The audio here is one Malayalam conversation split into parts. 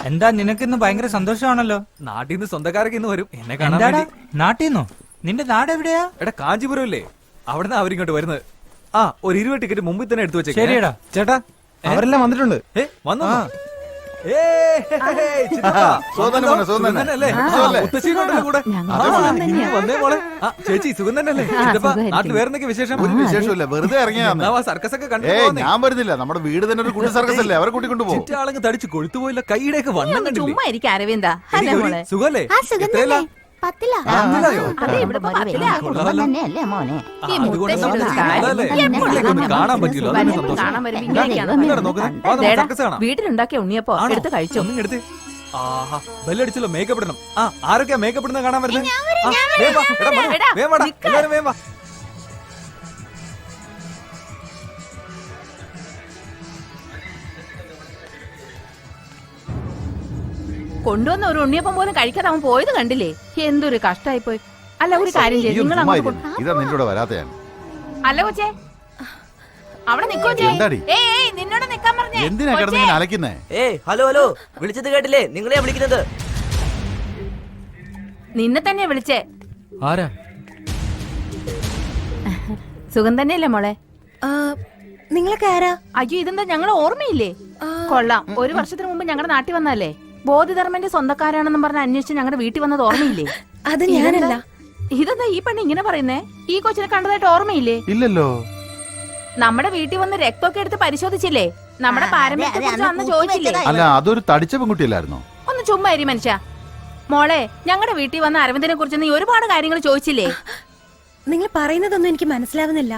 എന്താ നിനക്കിന്ന് ഭയങ്കര സന്തോഷമാണല്ലോ. നാട്ടിൽ നിന്ന് സ്വന്തക്കാരൊക്കെ ഇന്ന് വരും എന്നെ കാണാൻ വേണ്ടി. നാട്ടിന്നോ? നിന്റെ നാട് എവിടെയാ? എടാ കാഞ്ചീപുരം അല്ലേ, അവിടുന്ന് അവരിങ്ങോട്ട് വരുന്നത്. ആ ഒരു 20 ടിക്കറ്റ് മുമ്പിൽ തന്നെ എടുത്തു വെച്ചേ. ശരിയടാ. ചേട്ടാ അവരെല്ലാം വന്നിട്ടുണ്ട്. വന്നു. ചേച്ചി സുഖം തന്നെയല്ലേ? നാട്ടിൽ വേറെന്തൊക്കെ വിശേഷം? ഒരു വിശേഷമില്ല, വെറുതെ ഇറങ്ങിയാ. സർക്കസ് ഒക്കെ ഞാൻ വരുന്നില്ല, നമ്മുടെ വീട് തന്നെ ഒരു കുട്ടി സർക്കസ് അല്ലേ, അവരെ കൂട്ടിക്കൊണ്ട് പോകും. ചുറ്റാളങ്ങ് തടിച്ചു കൊഴുത്തുപോയില്ല, കൈയുടെയൊക്കെ വണ്ണം കണ്ടില്ലേ? ചുമ്മാ ഇരിക്കും അരവിന്ദ. സുഖല്ലേ? കാണാൻ പറ്റില്ല. വീട്ടിലുണ്ടാക്കിയ ഉണ്ണിയപ്പോ എടുത്ത് കഴിച്ചു. ആഹാ ബെല്ലടിച്ചല്ലോ, മേക്കപ്പ് ഇടണം. ആരൊക്കെയാ മേക്കപ്പ് ഇടുന്ന കാണാൻ വരുന്നത്? എല്ലാരും വേവാ. കൊണ്ടുവന്ന ഒരു ഉണ്ണിയപ്പം പോലും കഴിക്കാതെ അവൻ പോയത് കണ്ടില്ലേ? എന്തൊരു കഷ്ടായി പോയി. അല്ല ഒരു കാര്യം ചെയ്യും, നിങ്ങൾ ഇതാ നിന്നോട് വരാത്തയാണ്. അല്ല കൊച്ചേ, അവിടെ നിക്കോ. നിന്നോട് നിക്കാൻ പറഞ്ഞേ. എന്തിനാ കിടന്നിങ്ങനെ അലക്കുന്നേ? ഹലോ ഹലോ, വിളിച്ചത് കേട്ടില്ലേ? നിങ്ങളെയാ വിളിക്കുന്നത്. നിന്നെ തന്നെയാ വിളിച്ചേ. ആരാ? സുഖം തന്നെയല്ലേ മോളെ? നിങ്ങളൊക്കെ ആരാ? അയ്യോ ഇതെന്താ ഞങ്ങളെ ഓർമ്മയില്ലേ? കൊള്ളാം, ഒരു വർഷത്തിന് മുമ്പ് ഞങ്ങളുടെ നാട്ടിൽ വന്നല്ലേ. ബോധിധർമ്മന്റെ സ്വന്തക്കാരാണെന്നും പറഞ്ഞ് അന്വേഷിച്ച് ഞങ്ങളുടെ വീട്ടിൽ വന്നത് ഓർമ്മയില്ലേ? അത് ഞാനല്ല. ഇതെന്താ ഈ പെണ്ണ് ഇങ്ങനെ പറയുന്നേ? ഈ കൊച്ചിനെ കണ്ടതായിട്ട് ഓർമ്മയില്ലേ? ഇല്ലല്ലോ. നമ്മുടെ വീട്ടിൽ വന്ന് രക്തമൊക്കെ എടുത്ത് പരിശോധിച്ചില്ലേ? നമ്മുടെ പാരമ്പര്യത്തെ അന്ന് ചോദിച്ചില്ലേ? അല്ല, അതൊരു തടിച്ച പെൺകുട്ടിയല്ലായിരുന്നോ? ഒന്ന് ചുമ്മാ ഇരി മനുഷ്യ. മോളെ, ഞങ്ങളുടെ വീട്ടിൽ വന്ന അരവിന്ദനെ കുറിച്ച് നീ ഒരുപാട് കാര്യങ്ങൾ ചോദിച്ചില്ലേ? നിങ്ങൾ പറയുന്നതൊന്നും എനിക്ക് മനസ്സിലാവുന്നില്ല.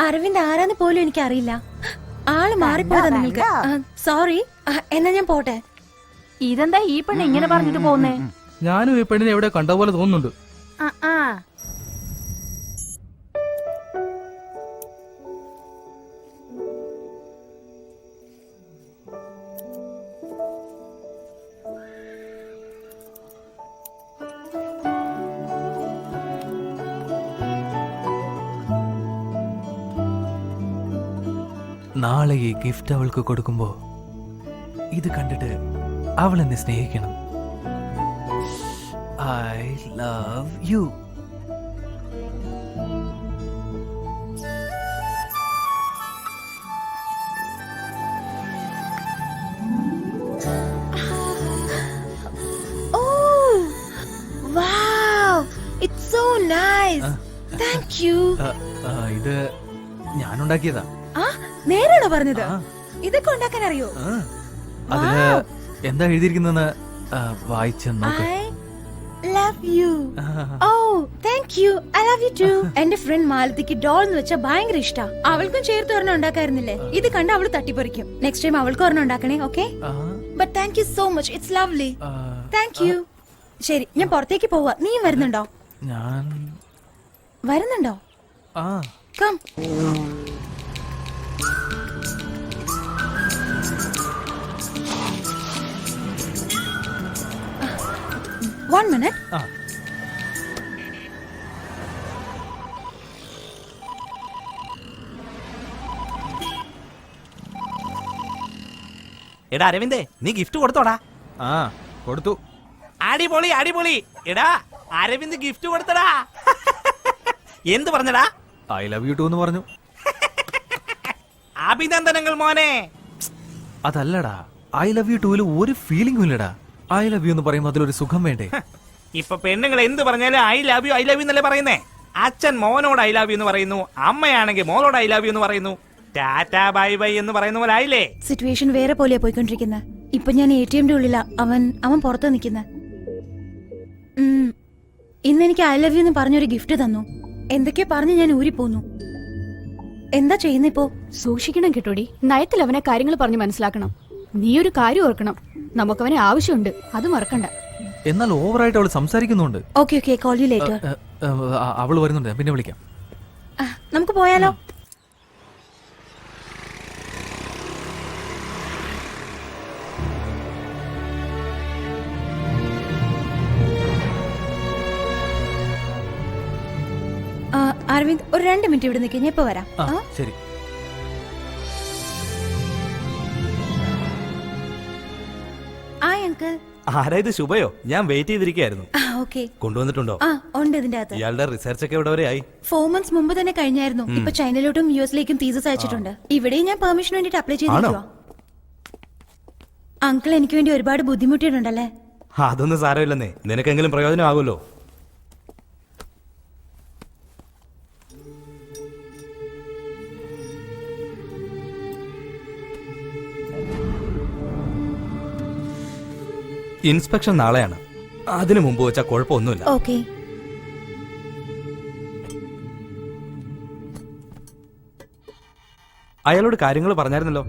അരവിന്ദ് ആരാന്ന് പോലും എനിക്ക് അറിയില്ല. ആള് മാറിപ്പോയതാ നിങ്ങൾക്ക്. സോറി. എന്നാ ഞാൻ പോട്ടെ. ഇതെന്താ ഈ പെണ്ണ് ഇങ്ങനെ പറഞ്ഞിട്ട് പോകുന്നേ? ഞാനും ഈ പെണ്ണിനെ എവിടെ കണ്ട പോലെ തോന്നുന്നുണ്ട്. നാളെ ഈ ഗിഫ്റ്റ് അവൾക്ക് കൊടുക്കുമ്പോ ഇത് കണ്ടിട്ട് അവൾ എന്നെ സ്നേഹിക്കണം. I love you. ഇത് ഞാനുണ്ടാക്കിയതാ. നേരാണോ പറഞ്ഞത്? ഇതൊക്കെ ഉണ്ടാക്കാൻ അറിയോ? അതില് എന്താ എഴുതിയിരിക്കുന്നെന്ന് വായിച്ചു നോക്ക്. എന്റെ ഫ്രണ്ട് മാലതിക്ക് ഡോൾ എന്ന് വെച്ചാൽ ഭയങ്കര ഇഷ്ടാ. അവൾക്കും ചേർത്ത് ഒരെണ്ണം ഉണ്ടാക്കായിരുന്നില്ലേ? ഇത് കണ്ട് അവള് തട്ടിപ്പറിക്കും. നെക്സ്റ്റ് ടൈം അവൾക്ക് ഒരെണ്ണം ഉണ്ടാക്കണേ. Okay? But thank you so much. It's lovely. Thank you. ശരി, ഞാൻ പുറത്തേക്ക് പോവാ. നീയും വരുന്നുണ്ടോ? ഞാൻ വരുന്നുണ്ടോ? കം. One minute. എടാ അരവിന്ദേ, നീ ഗിഫ്റ്റ് കൊടുത്തോടാ? കൊടുത്തു. അടിപൊളി അടിപൊളി. എടാ അരവിന്ദ് ഗിഫ്റ്റ് കൊടുത്തടാ. എന്ത് പറഞ്ഞടാ? ഐ ലവ് യു ടു എന്ന് പറഞ്ഞു. അഭിനന്ദനങ്ങൾ മോനെ. അതല്ലടാ, ഐ ലവ് യു ടൂല് ഒരു ഫീലിംഗും ഇല്ലടാ. ഐ ലവ് യു എന്ന് പറയുമ്പോൾ അതിലൊരു സുഖം വേണ്ടേ? ഇപ്പൊ പെണ്ണുങ്ങൾ എന്ത് പറഞ്ഞാലും ഐ ലവ് യു എന്നല്ലേ പറയുന്നേ. അച്ഛൻ മോനോട് ഐ ലവ് യു എന്ന് പറയുന്നു, അമ്മയാണെങ്കിൽ മോളോട് ഐ ലവ് യു എന്ന് പറയുന്നു. ടാറ്റാ ബൈ ബൈ എന്ന് പറയുന്ന പോലെ ആയില്ലേ? സിറ്റുവേഷൻ വേറെ പോലെയാ പോയിക്കൊണ്ടിരിക്കുന്നത്. ഇപ്പൊ ഞാൻ ATM ഉള്ളിലാ. അവൻ പുറത്ത് നിൽക്കുന്ന. ഇന്ന് എനിക്ക് ഐ ലവ് യു എന്ന് പറഞ്ഞൊരു ഗിഫ്റ്റ് തന്നു. എന്തൊക്കെയോ പറഞ്ഞ് ഞാൻ ഊരിപ്പോന്നു. എന്താ ചെയ്യുന്നിപ്പോ? സൂക്ഷിക്കണം കേട്ടോടി. നയത്തിൽ അവനെ കാര്യങ്ങൾ പറഞ്ഞ് മനസ്സിലാക്കണം. നീ ഒരു കാര്യം ഓർക്കണം, നമുക്കവനെ ആവശ്യമുണ്ട്, അത് മറക്കണ്ട. എന്നാൽ ഓവറായിട്ട് അവൾ സംസാരിക്കുന്നുണ്ട്. Okay call you later. അവള് വരുന്നുണ്ട്, പിന്നെ വിളിക്കാം. നമുക്ക് പോയാലോ? അരവിന്ദ്, ഒരു 2 മിനിറ്റ് ഇവിടെ നിൽക്കുക. ഞാൻ ഇപ്പൊ വരാം. ശരി. അങ്കിൾ. ആരാ ഇത്? ശുഭയോ? ഞാൻ വെയിറ്റ് ചെയ്തിരിക്കുകയായിരുന്നു. ആ ഓക്കെ. കൊണ്ടുവന്നിട്ടുണ്ടോ? ആ ഉണ്ട് ഇതിന്റെ അകത്ത്. ഇയാളുടെ റിസർച്ച് ഒക്കെ ഇവിടെ വരെ ആയി? 4 months മുമ്പ് തന്നെ കഴിഞ്ഞായിരുന്നു. ഇപ്പൊ ചൈനയിലോട്ടും യുഎസിലേക്കും തീസസ് അയച്ചിട്ടുണ്ട്. ഇവിടെയും ഞാൻ പെർമിഷൻ വേണ്ടിട്ട് അപ്ലൈ ചെയ്തിരിക്കുവാ. അങ്കിൾ എനിക്ക് വേണ്ടി ഒരുപാട് ബുദ്ധിമുട്ടിയിട്ടുണ്ടല്ലേ? അതൊന്നും സാരമില്ലെന്നേ, നിനക്കെങ്കിലും പ്രയോജനമാകുമല്ലോ. ഇൻസ്പെക്ഷൻ നാളെയാണ്. അതിനു മുമ്പ് വെച്ചാൽ കുഴപ്പമൊന്നുമില്ല. ഓക്കെ. അയാളോട് കാര്യങ്ങൾ പറഞ്ഞായിരുന്നല്ലോ.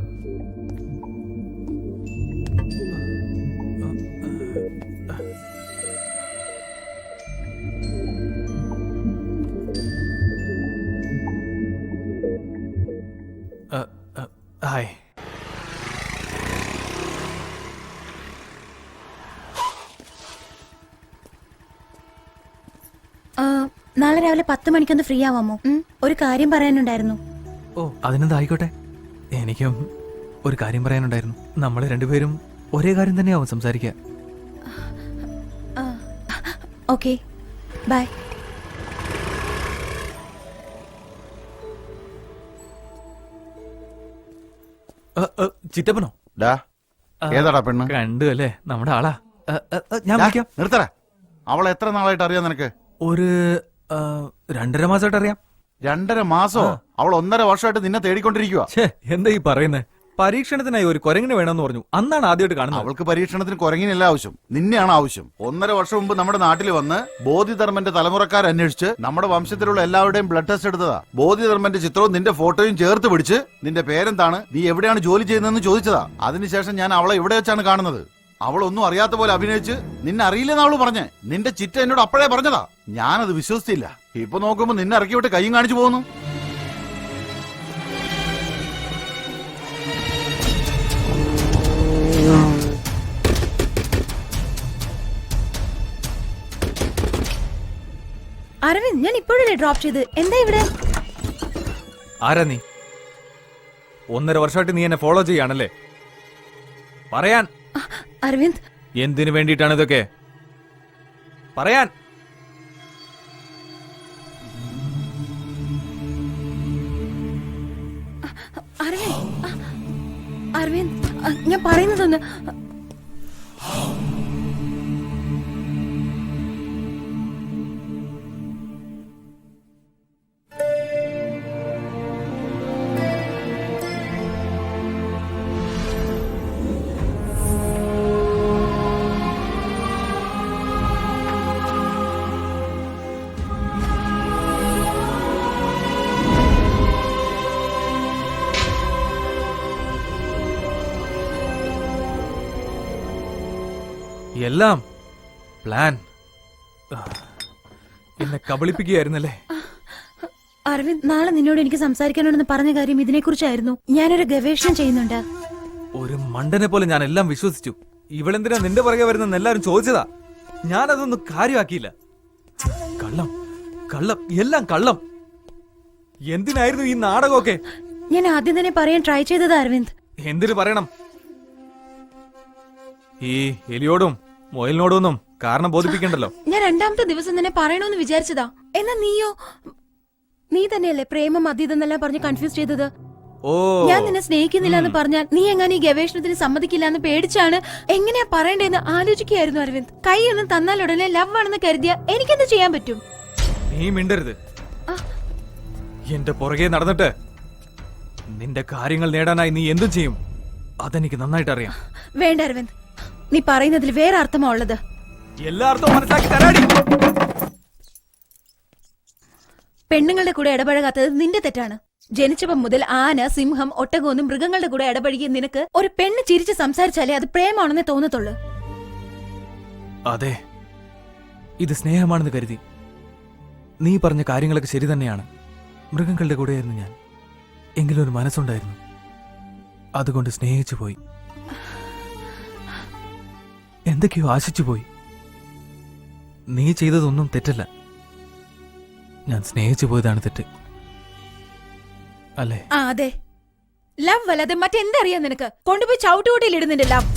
ഹായ്. നാളെ രാവിലെ 10 മണിക്കൊന്ന് ഫ്രീ ആവാമോ? ഒരു കാര്യം പറയാനുണ്ടായിരുന്നു. ഓ അതിനെന്താ, ആയിക്കോട്ടെ. എനിക്കും ഒരു കാര്യം പറയാനുണ്ടായിരുന്നു. നമ്മൾ രണ്ടുപേരും ഒരേ കാര്യം തന്നെയാവും സംസാരിക്കുക. Okay bye. ചിറ്റപ്പനോ? ഡാ, ഏതാടാ പെണ്ണ്? കണ്ടു അല്ലേ, നമ്മുടെ ആളാ. ഞാൻ വിളിക്കാം. നിർത്തറ. അവളെ എത്ര നാളായിട്ട് അറിയാം നിനക്ക്? ഒരു 2.5 മാസമായിട്ട് അറിയാം. 2.5 മാസോ? അവൾ 1.5 വർഷമായിട്ട് നിന്നെ തേടിക്കൊണ്ടിരിക്കുക. ഛേ, എന്താ ഈ പറയുന്നത്? പരീക്ഷണത്തിനായി ഒരു കുരങ്ങിന് വേണമെന്ന് പറഞ്ഞു. അന്നാണ് ആദ്യമായിട്ട് കാണുന്നത്. അവൾക്ക് പരീക്ഷണത്തിന് കുരങ്ങിനല്ല ആവശ്യം, നിന്നെയാണ് ആവശ്യം. 1.5 വർഷം മുമ്പ് നമ്മുടെ നാട്ടിൽ വന്ന് ബോധിധർമ്മന്റെ തലമുറക്കാരന്വേഷിച്ച് നമ്മുടെ വംശത്തിലുള്ള എല്ലാവരുടെയും ബ്ലഡ് ടെസ്റ്റ് എടുത്തതാ. ബോധിധർമ്മന്റെ ചിത്രവും നിന്റെ ഫോട്ടോയും ചേർത്ത് പിടിച്ച് നിന്റെ പേരെന്താണ്, നീ എവിടെയാണ് ജോലി ചെയ്യുന്നതെന്ന് ചോദിച്ചതാ. അതിനുശേഷം ഞാൻ അവളെ ഇവിടെ വെച്ചാണ് കാണുന്നത്. അവളൊന്നും അറിയാത്ത പോലെ അഭിനയിച്ച് നിന്നെ അറിയില്ലെന്ന് അവള് പറഞ്ഞേ. നിന്റെ ചിറ്റ എന്നോട് അപ്പോഴേ പറഞ്ഞതാ. ഞാനത് വിശ്വസിച്ചില്ല. ഇപ്പൊ നോക്കുമ്പോ നിന്നെ ഇറക്കി വിട്ട് കൈയും കാണിച്ചു പോകുന്നു. അരവിന്ദ്, ഞാൻ ഇപ്പോഴല്ലേ ഡ്രോപ്പ് ചെയ്ത്. എന്താ ഇവിടെ? ആരാ നീ? 1.5 വർഷമായിട്ട് നീ എന്നെ ഫോളോ ചെയ്യാണല്ലേ? പറയാൻ. അരവിന്ദ്, എന്തിനു വേണ്ടിയിട്ടാണ് ഇതൊക്കെ? പറയാൻ. അരവിന്ദ്, അരവിന്ദ്, ഞാൻ പറയുന്നതൊന്ന്. എല്ലാം പ്ലാൻ. എന്നെ കബളിപ്പിക്കുകയായിരുന്നല്ലേ? അരവിന്ദ്, നാളെ നിന്നോട് എനിക്ക് സംസാരിക്കാനുണ്ടെന്ന് പറഞ്ഞ കാര്യം ഇതിനെക്കുറിച്ചായിരുന്നു. ഞാനൊരു ഗവേഷണം ചെയ്യുന്നുണ്ട്. ഒരു മണ്ടനെ പോലെ ഞാൻ എല്ലാം വിശ്വസിച്ചു. ഇവളെന്തിനാ നിന്റെ പുറകെ വരുന്നെന്ന് എല്ലാരും ചോദിച്ചതാ. ഞാനതൊന്നും കാര്യമാക്കിയില്ല. കള്ളം, കള്ളം, എല്ലാം കള്ളം. എന്തിനായിരുന്നു ഈ നാടകമൊക്കെ? ഞാൻ ആദ്യം തന്നെ പറയാൻ ട്രൈ ചെയ്തത് അരവിന്ദ്. എന്തിനു പറയണം? ഈ എലിയോടും മൊയലിനോടൊന്നും കാരണം ബോധിപ്പിക്കണ്ടല്ലോ. ഞാൻ 2ാമത്തെ ദിവസം തന്നെ പറയണമെന്ന് വിചാരിച്ചതാ. എന്നാ നീയോ? നീ തന്നെയല്ലേ പ്രേമം അതീതെന്നെല്ലാം പറഞ്ഞ് കൺഫ്യൂസ് ചെയ്തത്. ഓ, ഞാൻ നിന്നെ സ്നേഹിക്കുന്നില്ല എന്ന് പറഞ്ഞാൽ നീ എങ്ങനെ ഈ ഗവേഷണത്തിന് സമ്മതിക്കില്ല എന്ന് പേടിച്ചാണ് എങ്ങനെയാ പറയണ്ടേന്ന് ആലോചിക്കുകയായിരുന്നു അരവിന്ദ്. കൈയൊന്നും തന്നാൽ ഉടനെ ലവ് ആണെന്ന് കരുതിയ എനിക്കെന്ത് ചെയ്യാൻ പറ്റും? നീ മിണ്ടരുത്. എന്റെ പുറകെ നടന്നിട്ട് നിന്റെ കാര്യങ്ങൾ നേടാനായി നീ എന്തും ചെയ്യും. അതെനിക്ക് നന്നായിട്ട് അറിയാം. വേണ്ട അരവിന്ദ്, നീ പറയുന്നതിൽ വേറെ അർത്ഥമാ ഉള്ളത്. എല്ലാ അർത്ഥവും മനസ്സിലാക്കി തരാടി. പെണ്ണുങ്ങളുടെ കൂടെ ഇടപഴകാത്തത് നിന്റെ തെറ്റാണ്. ജനിച്ചപ്പം മുതൽ ആന, സിംഹം, ഒട്ടകമൊന്നും മൃഗങ്ങളുടെ കൂടെ ഇടപഴകിയ നിനക്ക് ഒരു പെണ്ണ് ചിരിച്ച് സംസാരിച്ചാലേ അത് പ്രേമാണെന്നേ തോന്നത്തുള്ളൂ. അതെ, ഇത് സ്നേഹമാണെന്ന് കരുതി. നീ പറഞ്ഞ കാര്യങ്ങളൊക്കെ ശരി തന്നെയാണ്. മൃഗങ്ങളുടെ കൂടെയായിരുന്നു ഞാൻ. എങ്കിലും ഒരു മനസ്സുണ്ടായിരുന്നു. അതുകൊണ്ട് സ്നേഹിച്ചു പോയി. എന്തൊക്കെയോ ആശിച്ചു പോയി. നീ ചെയ്തതൊന്നും തെറ്റല്ല. ഞാൻ സ്നേഹിച്ചു പോയതാണ് തെറ്റ്, അല്ലേ? അതെ. ലവ് അല്ലാതെ മറ്റെന്തറിയാം നിനക്ക്? കൊണ്ടുപോയി ചവിട്ടുകൂട്ടിയിൽ ഇടുന്നില്ല ലവ്.